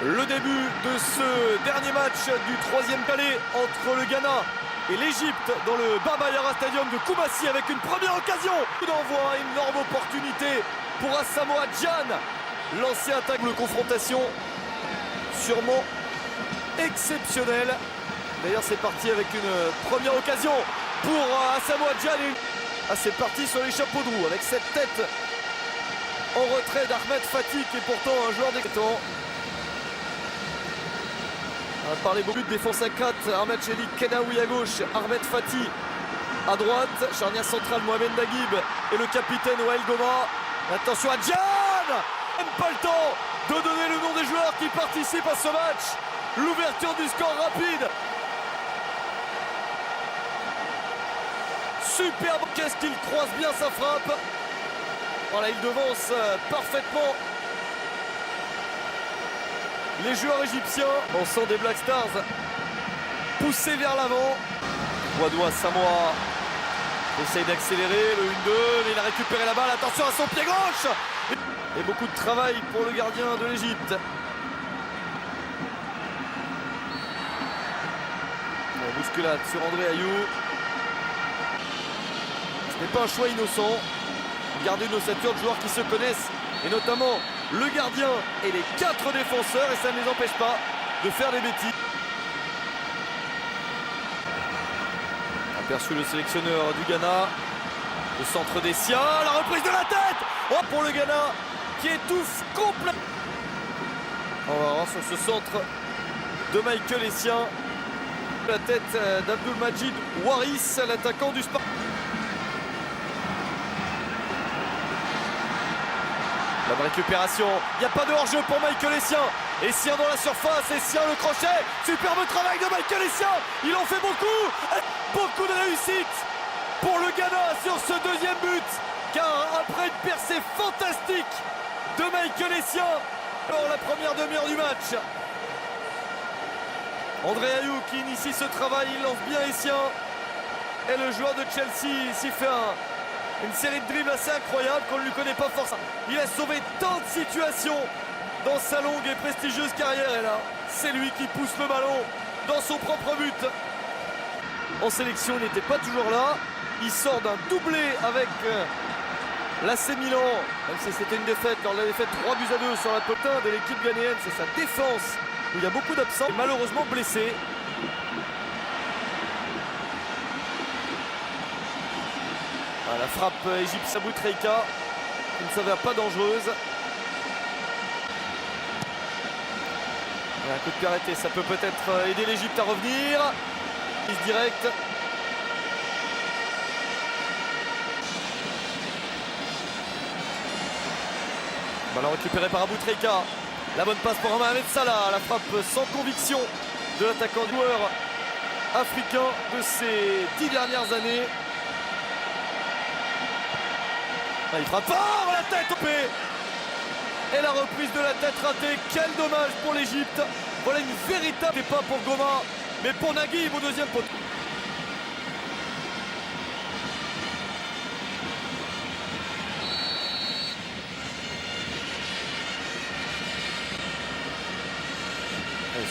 Le début de ce dernier match du troisième palais entre le Ghana et l'Égypte dans le Baba Yara Stadium de Koumassi avec une première occasion d'envoi, une énorme opportunité pour Asamoah Gyan, l'ancien attaquant. De confrontation sûrement exceptionnelle. D'ailleurs c'est parti avec une première occasion pour Asamoah Gyan. C'est parti sur les chapeaux de roue avec cette tête en retrait d'Ahmed Fati qui est pourtant un joueur d'excellent. On a parlé beaucoup de défense à 4, Ahmed Chelik Kenaoui à gauche, Ahmed Fati à droite, charnière centrale Mohamed Naguib et le capitaine Wael Goma. Attention à Gyan, même pas le temps de donner le nom des joueurs qui participent à ce match. L'ouverture du score rapide. Superbe, qu'est-ce qu'il croise bien sa frappe. Voilà, il devance parfaitement les joueurs égyptiens. On sent des Black Stars poussés vers l'avant. Wadou Asamoah essaye d'accélérer le 1-2, mais il a récupéré la balle. Attention à son pied gauche. Et beaucoup de travail pour le gardien de l'Égypte. Bousculade sur André Ayew. Ce n'est pas un choix innocent. Garder une ossature de joueurs qui se connaissent, et notamment le gardien et les 4 défenseurs, et ça ne les empêche pas de faire des bêtises. Aperçu le sélectionneur du Ghana, le centre des siens, la reprise de la tête. Oh, pour le Ghana qui étouffe complètement. On va voir sur ce centre de Michael Essien, la tête d'Abdulmajid Waris, l'attaquant du Spartak. La récupération, il n'y a pas de hors-jeu pour Michael Essien. Essien dans la surface, Essien le crochet. Superbe travail de Michael Essien. Il en fait beaucoup. Beaucoup de réussite pour le Ghana sur ce deuxième but. Car après une percée fantastique de Michael Essien dans la première demi-heure du match. André Ayew qui initie ce travail, il lance bien Essien. Et le joueur de Chelsea s'y fait une série de dribbles assez incroyable qu'on ne lui connaît pas forcément. Il a sauvé tant de situations dans sa longue et prestigieuse carrière. Et là, c'est lui qui pousse le ballon dans son propre but. En sélection, il n'était pas toujours là. Il sort d'un doublé avec l'AC Milan. Même si c'était une défaite, lors de la défaite 3-2 sur la potin de l'équipe ghanéenne, c'est sa défense où il y a beaucoup d'absents. Malheureusement blessé. La frappe égyptienne Boutreika qui ne s'avère pas dangereuse. Un coup de pied arrêté, ça peut peut-être aider l'Égypte à revenir. Prise directe. Ballon récupéré par Boutreika. La bonne passe pour Mohamed Salah. La frappe sans conviction de l'attaquant joueur africain de ces 10 dernières années. Il frappe fort, la tête opée. Et la reprise de la tête ratée. Quel dommage pour l'Égypte. Voilà une véritable, et pas pour Goma, mais pour Naguib au deuxième poteau.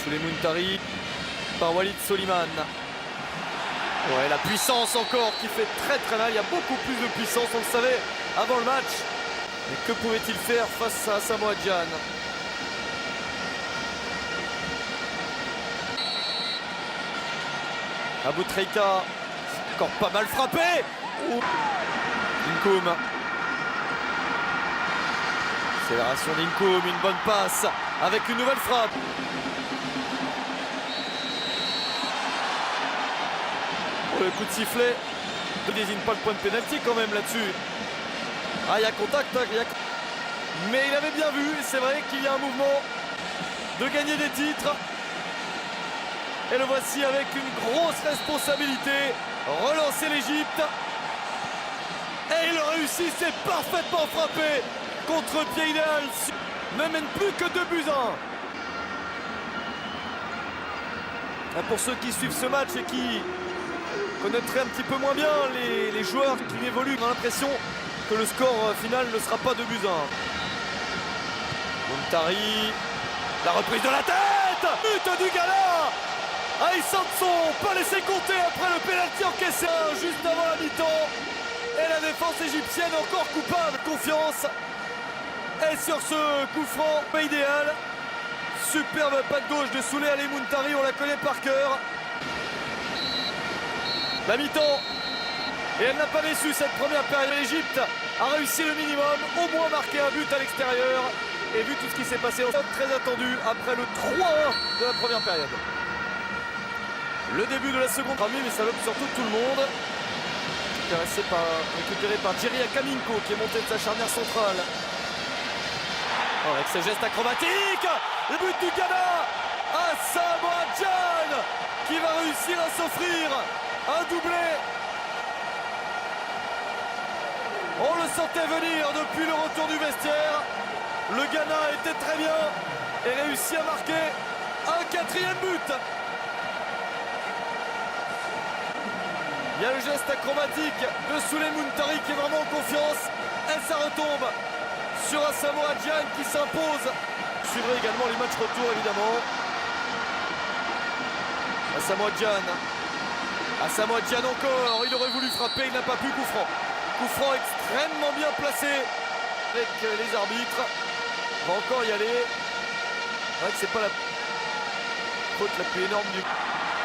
Souleymane Tari par Walid Soliman. Ouais, la puissance encore qui fait très mal. Il y a beaucoup plus de puissance, on le savait avant le match. Mais que pouvait-il faire face à Asamoah Gyan? Boutreika, encore pas mal frappé. Inkoum. Accélération d'Inkoum, une bonne passe avec une nouvelle frappe. Le coup de sifflet ne désigne pas le point de pénalty quand même là-dessus. Ah, il y a contact, mais il avait bien vu. C'est vrai qu'il y a un mouvement de gagner des titres. Et le voici avec une grosse responsabilité. Relancer l'Égypte. Et il réussit, c'est parfaitement frappé. Contre-pied idéal. Ne mène plus que 2-1. Pour ceux qui suivent ce match et qui connaîtraient un petit peu moins bien les joueurs qui évoluent, on a l'impression que le score final ne sera pas 2-1. Montari, La reprise de la tête. But du Ghana. Aïssa Nsson, pas laissé compter après le pénalty encaissé juste avant la mi-temps. Et la défense égyptienne encore coupable. Confiance. Et sur ce coup franc, pas idéal. Superbe patte gauche de Souley Ali Muntari, on la connaît par cœur. La mi-temps. Et elle n'a pas déçu cette première période. L'Égypte a réussi le minimum, au moins marqué un but à l'extérieur. Et vu tout ce qui s'est passé, très attendu après le 3-1 de la première période. Le début de la seconde, mais ça lobe surtout tout le monde. Récupéré par Jerry Akaminko qui est monté de sa charnière centrale. Avec ses gestes acrobatiques, le but du Ghana, Asamoah Gyan qui va réussir à s'offrir un doublé. On le sentait venir depuis le retour du vestiaire. Le Ghana était très bien et réussit à marquer un 4e but. Il y a le geste acrobatique de Souley Muntari qui est vraiment en confiance. Et ça retombe sur Asamoah Gyan qui s'impose. Je suivrai également les matchs retour évidemment. Asamoah Gyan encore. Il aurait voulu frapper, il n'a pas pu. Coup franc. Coup franc extrêmement bien placé avec les arbitres. On va encore y aller. C'est vrai que c'est pas la faute la plus énorme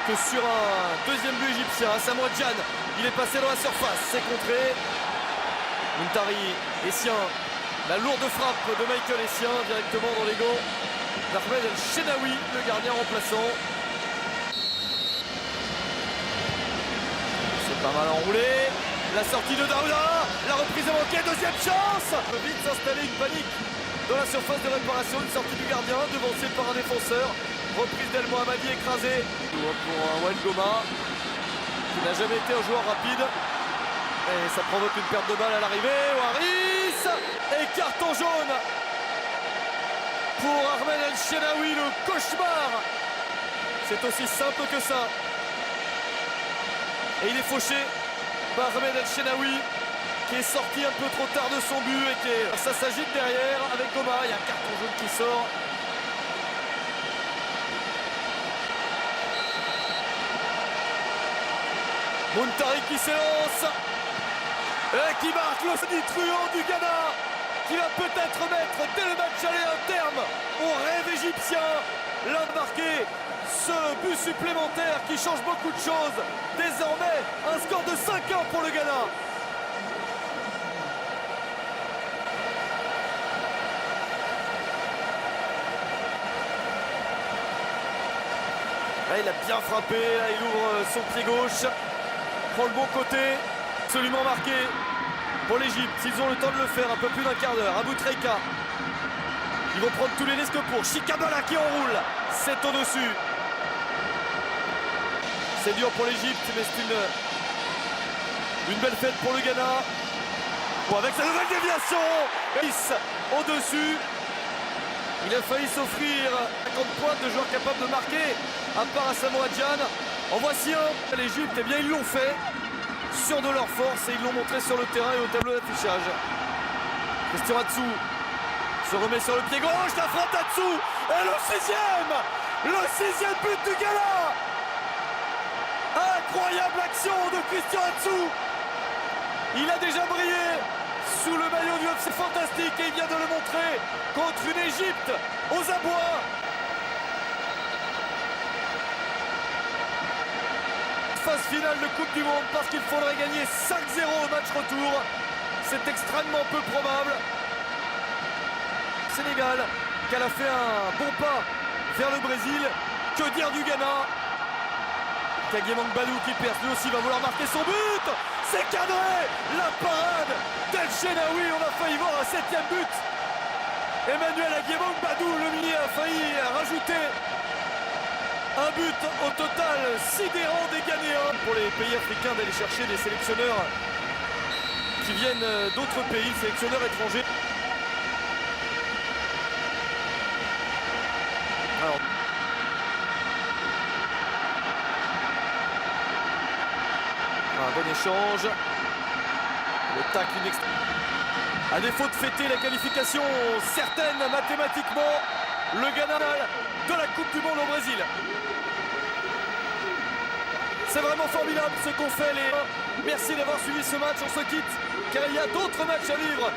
que sur un deuxième but égyptien. Asamoah Gyan, il est passé dans la surface, c'est contré. Muntari, Essien, la lourde frappe de Michael Essien directement dans les gants d'Ahmed El Shenaoui, le gardien remplaçant. C'est pas mal enroulé. La sortie de Daouda, la reprise est manquée, deuxième chance. Peut vite s'installer une panique dans la surface de réparation, une sortie du gardien, devancé par un défenseur. Reprise d'El Mohammadi écrasée pour un Wael Goma qui n'a jamais été un joueur rapide. Et ça provoque une perte de balle à l'arrivée. Waris et carton jaune pour Ahmed El Shenaoui, le cauchemar. C'est aussi simple que ça. Et il est fauché par Ahmed El Shenaoui qui est sorti un peu trop tard de son but et ça s'agite derrière avec Goma. Il y a un carton jaune qui sort. Muntari qui s'élance et qui marque le truand du Ghana qui va peut-être mettre dès le match aller un terme au rêve égyptien. L'un marqué ce but supplémentaire qui change beaucoup de choses. Désormais un score de 5-1 pour le Ghana. Là, il a bien frappé, là, il ouvre son pied gauche. Prend le bon côté, absolument marqué pour l'Égypte. S'ils ont le temps de le faire, un peu plus d'un quart d'heure. Aboutrika, ils vont prendre tous les risques pour Shikabala qui enroule. C'est au-dessus. C'est dur pour l'Égypte, mais c'est une belle fête pour le Ghana. Bon, avec sa nouvelle déviation, au-dessus. Il a failli s'offrir 50 points de joueurs capables de marquer, à part Asamoah Gyan. En voici un. L'Égypte, eh bien, ils l'ont fait, sûrs de leur force, et ils l'ont montré sur le terrain et au tableau d'affichage. Christian Atsu se remet sur le pied gauche, la frappe Atsu, et le sixième but du Ghana. Incroyable action de Christian Atsu. Il a déjà brillé sous le maillot du FC, fantastique, et il vient de le montrer contre une Égypte aux abois. Phase finale de Coupe du Monde parce qu'il faudrait gagner 5-0 au match retour. C'est extrêmement peu probable. Sénégal qui a fait un bon pas vers le Brésil. Que dire du Ghana? Kagémang Badou qui perce, lui aussi va vouloir marquer son but. C'est cadré. La parade d'El Shenaoui. On a failli voir un 7e but. Emmanuel Kagémang Badou, le milieu, a failli rajouter un but au total sidérant des Ghanéens. Pour les pays africains d'aller chercher des sélectionneurs qui viennent d'autres pays, sélectionneurs étrangers. Alors, un bon échange. Le tacle à défaut de fêter la qualification certaine mathématiquement, le Ghana de la Coupe du Monde au Brésil. C'est vraiment formidable ce qu'ont fait les... Merci d'avoir suivi ce match, on se quitte car il y a d'autres matchs à vivre.